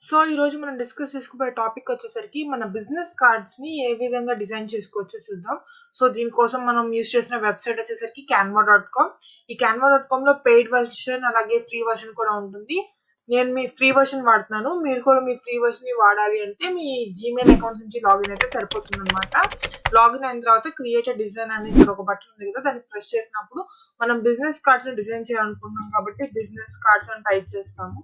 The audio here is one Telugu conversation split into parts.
సో ఈరోజు మనం డిస్కస్ చేసుకోబోయే టాపిక్ వచ్చేసరికి మన బిజినెస్ కార్డ్స్ ని ఏ విధంగా డిజైన్ చేసుకోవచ్చో చూద్దాం. సో దీనికోసం మనం యూజ్ చేసిన వెబ్సైట్ వచ్చేసరికి canva.com. ఈ canva.com లో పెయిడ్ వర్షన్ అలాగే ఫ్రీ వర్షన్ కూడా ఉంటుంది. నేను మీ ఫ్రీ వర్షన్ వాడుతున్నాను. మీరు కూడా మీ ఫ్రీ వర్షన్ ని వాడాలి అంటే మీ జీమెయిల్ అకౌంట్స్ నుంచి లాగిన్ అయితే సరిపోతుంది అనమాట. లాగిన్ అయిన తర్వాత క్రియేట్ డిజైన్ అని ఇక్కడ ఒక బటన్ ఉంది కదా, దాన్ని ప్రెస్ చేసినప్పుడు మనం బిజినెస్ కార్డ్స్ ని డిజైన్ చేయాలనుకుంటున్నాం కాబట్టి బిజినెస్ కార్డ్స్ అని టైప్ చేస్తాము.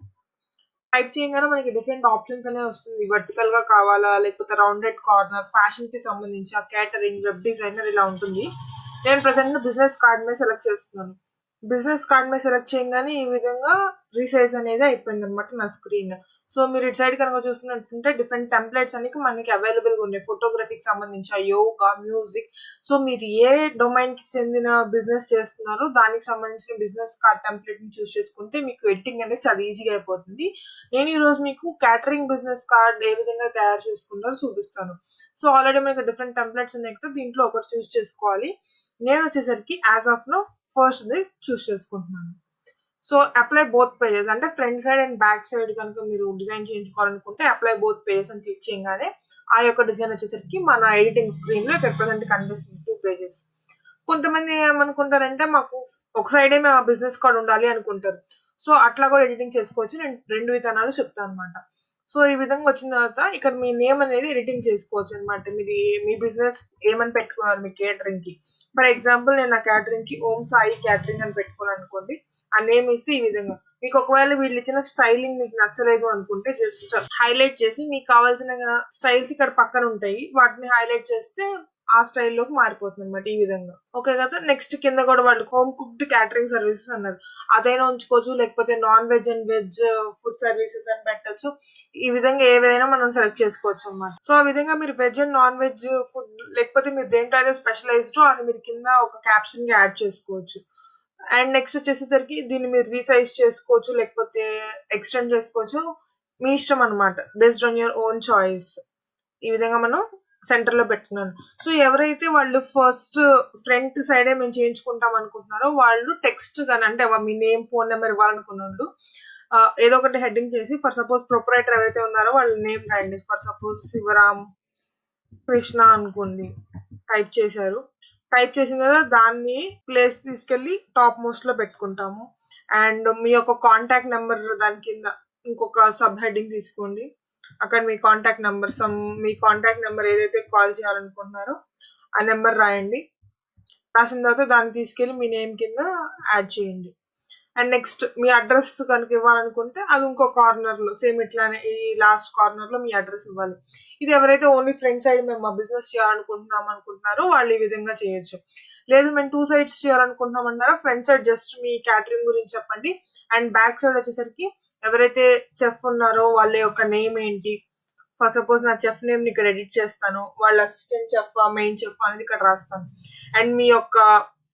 టైప్ చేయగానే మనకి డిఫరెంట్ ఆప్షన్స్ అనేవి వస్తుంది. వర్టికల్ గా కావాలా, లేకపోతే రౌండెడ్ కార్నర్, ఫ్యాషన్ కి సంబంధించి కేటరింగ్, వెబ్ డిజైనర్ ఇలా ఉంటుంది. నేను ప్రెసెంట్ బిజినెస్ కార్డ్ మీద సెలెక్ట్ చేస్తున్నాను. బిజినెస్ కార్డ్ మీద సెలెక్ట్ చేయగానే ఈ విధంగా రీసైజ్ అనేది అయిపోయింది అనమాట నా స్క్రీన్. సో మీరు ఇటు సైడ్ కనుక చూస్తున్నట్టుంటే డిఫరెంట్ టెంప్లెట్స్ అనేవి మనకి అవైలబుల్ గా ఉన్నాయి. ఫోటోగ్రఫీకి సంబంధించి యోగా, మ్యూజిక్. సో మీరు ఏ డొమైన్ కి చెందిన బిజినెస్ చేస్తున్నారో దానికి సంబంధించిన బిజినెస్ కార్డ్ టెంప్లెట్ ని చూస్ చేసుకుంటే మీకు ఎడిటింగ్ అనేది చాలా ఈజీగా అయిపోతుంది. నేను ఈ రోజు మీకు క్యాటరింగ్ బిజినెస్ కార్డ్ ఏ విధంగా తయారు చేసుకుంటారో చూపిస్తాను. సో ఆల్రెడీ మనకి డిఫరెంట్ టెంప్లెట్స్ ఉన్నాయి కదా, దీంట్లో ఒకటి చూస్ చేసుకోవాలి. నేను వచ్చేసరికి as of now first the choose చేసుకుంటున్నాను. సో అప్లై బోత్ పేజెస్ అంటే front side and back side కనుక మీరు డిజైన్ చేయించుకోవాలనుకుంటే అప్లై బోత్ పేజెస్ అని క్లిక్ చేయగానే ఆ యొక్క డిజైన్ వచ్చేసరికి మన ఎడిటింగ్ స్క్రీన్ లో ఇక్కడ ప్రజెంట్ కనిపిస్తుంది 2 పేజెస్. కొంతమంది ఏమనుకుంటారంటే మాకు ఒక సైడే మేము ఆ బిజినెస్ కార్డ్ ఉండాలి అనుకుంటారు. సో అట్లా కూడా ఎడిటింగ్ చేసుకోవచ్చు. నేను 2 విధానాలు చెప్తాను అనమాట. సో ఈ విధంగా వచ్చిన తర్వాత ఇక్కడ మీ నేమ్ అనేది ఎడిటింగ్ చేసుకోవచ్చు అనమాట. మీది మీ బిజినెస్ ఏమని పెట్టుకున్నారు మీ కేటరింగ్ కి. ఫర్ ఎగ్జాంపుల్ నేను నా కేటరింగ్ కి ఓం సాయి కేటరింగ్ అని పెట్టుకున్నాను అనుకోండి. ఆ నేమ్ ఇస్తే ఈ విధంగా. మీకు ఒకవేళ వీళ్ళు ఇచ్చిన స్టైలింగ్ మీకు నచ్చలేదు అనుకుంటే జస్ట్ హైలైట్ చేసి మీకు కావాల్సిన స్టైల్స్ ఇక్కడ పక్కన ఉంటాయి, వాటిని హైలైట్ చేస్తే ఆ స్టైల్లోకి మారిపోతుంది అనమాట ఈ విధంగా. ఓకే కదా. నెక్స్ట్ కింద కూడా వాళ్ళు హోమ్ కుక్డ్ క్యాటరింగ్ సర్వీసెస్ అన్నారు. అదైనా ఉంచుకోవచ్చు, లేకపోతే non veg and veg food services అని పెట్టచ్చు. ఈ విధంగా ఏదైనా మనం సెలెక్ట్ చేసుకోవచ్చు అనమాట. సో ఆ విధంగా మీరు veg and non veg food లేకపోతే మీరు దేంట్లో అయితే స్పెషలైజ్డ్ అది మీరు కింద ఒక క్యాప్షన్ గా యాడ్ చేసుకోవచ్చు. అండ్ నెక్స్ట్ వచ్చేసరికి దీన్ని మీరు రీసైజ్ చేసుకోవచ్చు, లేకపోతే ఎక్స్టెండ్ చేసుకోవచ్చు. మీ ఇష్టం అనమాట, based on your own choice. ఈ విధంగా మనం సెంటర్ లో పెట్టుకున్నాను. సో ఎవరైతే వాళ్ళు ఫస్ట్ ఫ్రంట్ సైడే మేము చేయించుకుంటాం అనుకుంటున్నారో వాళ్ళు టెక్స్ట్ గాని అంటే మీ నేమ్, ఫోన్ నెంబర్ ఇవ్వాలనుకున్నాడు ఏదో ఒకటి హెడ్డింగ్ చేసి, ఫర్ సపోజ్ ప్రొపరైటర్ ఎవరైతే ఉన్నారో వాళ్ళ నేమ్ రాయండి. ఫర్ సపోజ్ శివరామ్ కృష్ణ అనుకోండి, టైప్ చేశారు. టైప్ చేసిన తర్వాత దాన్ని ప్లేస్ తీసుకెళ్లి టాప్ మోస్ట్ లో పెట్టుకుంటాము. అండ్ మీ యొక్క కాంటాక్ట్ నెంబర్ దాని కింద ఇంకొక సబ్ హెడ్డింగ్ తీసుకోండి. అక్కడ మీ కాంటాక్ట్ నెంబర్ ఏదైతే కాల్ చేయాలనుకుంటున్నారో ఆ నెంబర్ రాయండి. రాసిన తర్వాత దాన్ని తీసుకెళ్లి మీ నేమ్ కింద యాడ్ చేయండి. అండ్ నెక్స్ట్ మీ అడ్రస్ కనుక ఇవ్వాలనుకుంటే అది ఇంకో కార్నర్ లో సేమ్ ఇట్లానే ఈ లాస్ట్ కార్నర్ లో మీ అడ్రస్ ఇవ్వాలి. ఇది ఎవరైతే ఓన్లీ ఫ్రంట్ సైడ్ మేము మా బిజినెస్ చేయాలనుకుంటున్నారో వాళ్ళు ఈ విధంగా చేయొచ్చు. లేదు మేము 2 సైడ్స్ చేయాలనుకుంటున్నామన్నారో ఫ్రంట్ సైడ్ జస్ట్ మీ క్యాటరింగ్ గురించి చెప్పండి. అండ్ బ్యాక్ సైడ్ వచ్చేసరికి ఎవరైతే చెఫ్ ఉన్నారో వాళ్ళ యొక్క నేమ్ ఏంటి. ఫర్ సపోజ్ నా చెఫ్ నేమ్ ని ఇక్కడ ఎడిట్ చేస్తాను, వాళ్ళ అసిస్టెంట్ చెఫ్, మెయిన్ చెఫ్ అనేది ఇక్కడ రాస్తాను. అండ్ మీ యొక్క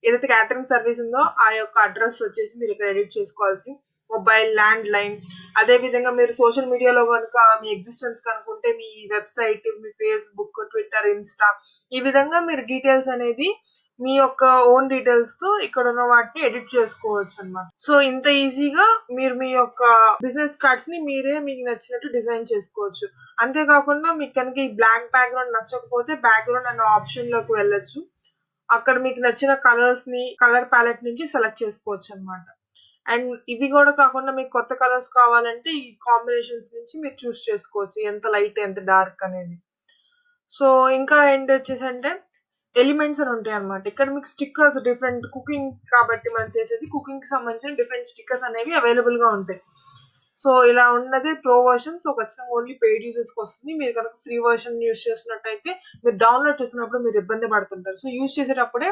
ఏదైతే క్యాటరింగ్ సర్వీస్ ఉందో ఆ యొక్క అడ్రస్ వచ్చేసి మీరు ఇక్కడ ఎడిట్ చేసుకోవాల్సి మొబైల్, ల్యాండ్ లైన్. అదే విధంగా మీరు సోషల్ మీడియాలో కనుక మీ ఎగ్జిస్టెన్స్ కనుకుంటే మీ వెబ్సైట్, మీ ఫేస్బుక్, ట్విట్టర్, ఇన్స్టా, ఈ విధంగా మీరు డీటెయిల్స్ అనేది మీ యొక్క ఓన్ డీటెయిల్స్ తో ఇక్కడ ఉన్న వాటిని ఎడిట్ చేసుకోవచ్చు అన్నమాట. సో ఇంత ఈజీగా మీరు మీ యొక్క బిజినెస్ కార్డ్స్ ని మీరే మీకు నచ్చినట్టు డిజైన్ చేసుకోవచ్చు. అంతేకాకుండా మీకు కనుక ఈ బ్లాక్ బ్యాక్గ్రౌండ్ నచ్చకపోతే బ్యాక్గ్రౌండ్ అనే ఆప్షన్ లోకి వెళ్ళొచ్చు. అక్కడ మీకు నచ్చిన కలర్స్ ని కలర్ ప్యాలెట్ నుంచి సెలెక్ట్ చేసుకోవచ్చు అన్నమాట. అండ్ ఇవి కూడా కాకుండా మీకు కొత్త కలర్స్ కావాలంటే ఈ కాంబినేషన్స్ నుంచి మీరు చూస్ చేసుకోవచ్చు, ఎంత లైట్ ఎంత డార్క్ అనేది. సో ఇంకా ఏంటి వచ్చేసి అంటే ఎలిమెంట్స్ అని ఉంటాయి అనమాట. ఇక్కడ మీకు స్టిక్కర్స్ డిఫరెంట్ కుకింగ్ కాబట్టి మనం చేసేది కుకింగ్ కి సంబంధించిన డిఫరెంట్ స్టిక్కర్స్ అనేవి అవైలబుల్ గా ఉంటాయి. సో ఇలా ఉన్నది ప్రో వర్షన్. సో ఖచ్చితంగా ఓన్లీ పెయిడ్ యూజర్స్ కి వస్తుంది. మీరు కనుక ఫ్రీ వర్షన్ యూజ్ చేసినట్టయితే మీరు డౌన్లోడ్ చేసినప్పుడు మీరు ఇబ్బంది పడుతుంటారు. సో యూజ్ చేసేటప్పుడే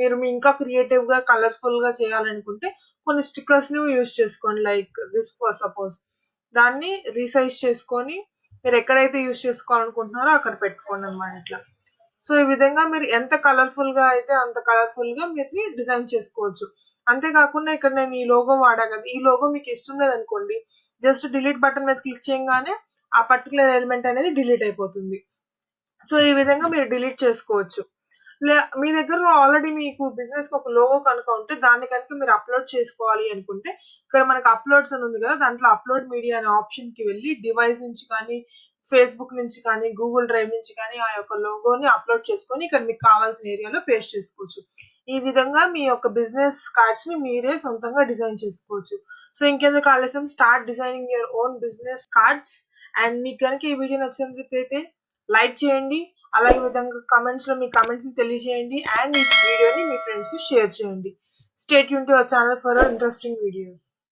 మీరు మీ ఇంకా క్రియేటివ్ గా కలర్ఫుల్ గా చేయాలనుకుంటే కొన్ని స్టిక్కర్స్ ని యూజ్ చేసుకోండి. లైక్ దిస్ ఫర్ సపోజ్ దాన్ని రీసైజ్ చేసుకొని మీరు ఎక్కడైతే యూజ్ చేసుకోవాలనుకుంటున్నారో అక్కడ పెట్టుకోండి అనమాట ఇట్లా. సో ఈ విధంగా మీరు ఎంత కలర్ఫుల్ గా అయితే అంత కలర్ఫుల్ గా మీరు డిజైన్ చేసుకోవచ్చు. అంతేకాకుండా ఇక్కడ నేను ఈ లోగో వాడా కదా, ఈ లోగో మీకు ఇష్టం లేదనుకోండి జస్ట్ డిలీట్ బటన్ మీద క్లిక్ చేయగానే ఆ పర్టికులర్ ఎలిమెంట్ అనేది డిలీట్ అయిపోతుంది. సో ఈ విధంగా మీరు డిలీట్ చేసుకోవచ్చు. మీ దగ్గర ఆల్రెడీ మీకు బిజినెస్ కి ఒక లోగో కనుక ఉంటే దాన్ని కనుక మీరు అప్లోడ్ చేసుకోవాలి అనుకుంటే ఇక్కడ మనకి అప్లోడ్స్ అని ఉంది కదా, దాంట్లో అప్లోడ్ మీడియా అనే ఆప్షన్ కి వెళ్ళి డివైస్ నుంచి కానీ ఫేస్బుక్ నుంచి కానీ గూగుల్ డ్రైవ్ నుంచి కానీ ఆ యొక్క లోగోని అప్లోడ్ చేసుకొని ఇక్కడ మీకు కావాల్సిన ఏరియాలో పేస్ట్ చేసుకోవచ్చు. ఈ విధంగా మీ యొక్క బిజినెస్ కార్డ్స్ ని మీరే సొంతంగా డిజైన్ చేసుకోవచ్చు. సో ఇంకెందుకు ఆలస్యం, start designing your own business cards. And మీకు కనుక ఈ వీడియో నచ్చినట్లయితే లైక్ చేయండి, అలాగే విధంగా కమెంట్స్ లో మీ కమెంట్స్ ని తెలియజేయండి అండ్ ఈ వీడియోని మీ ఫ్రెండ్స్ కి షేర్ చేయండి. Stay tune to our channel for interesting videos.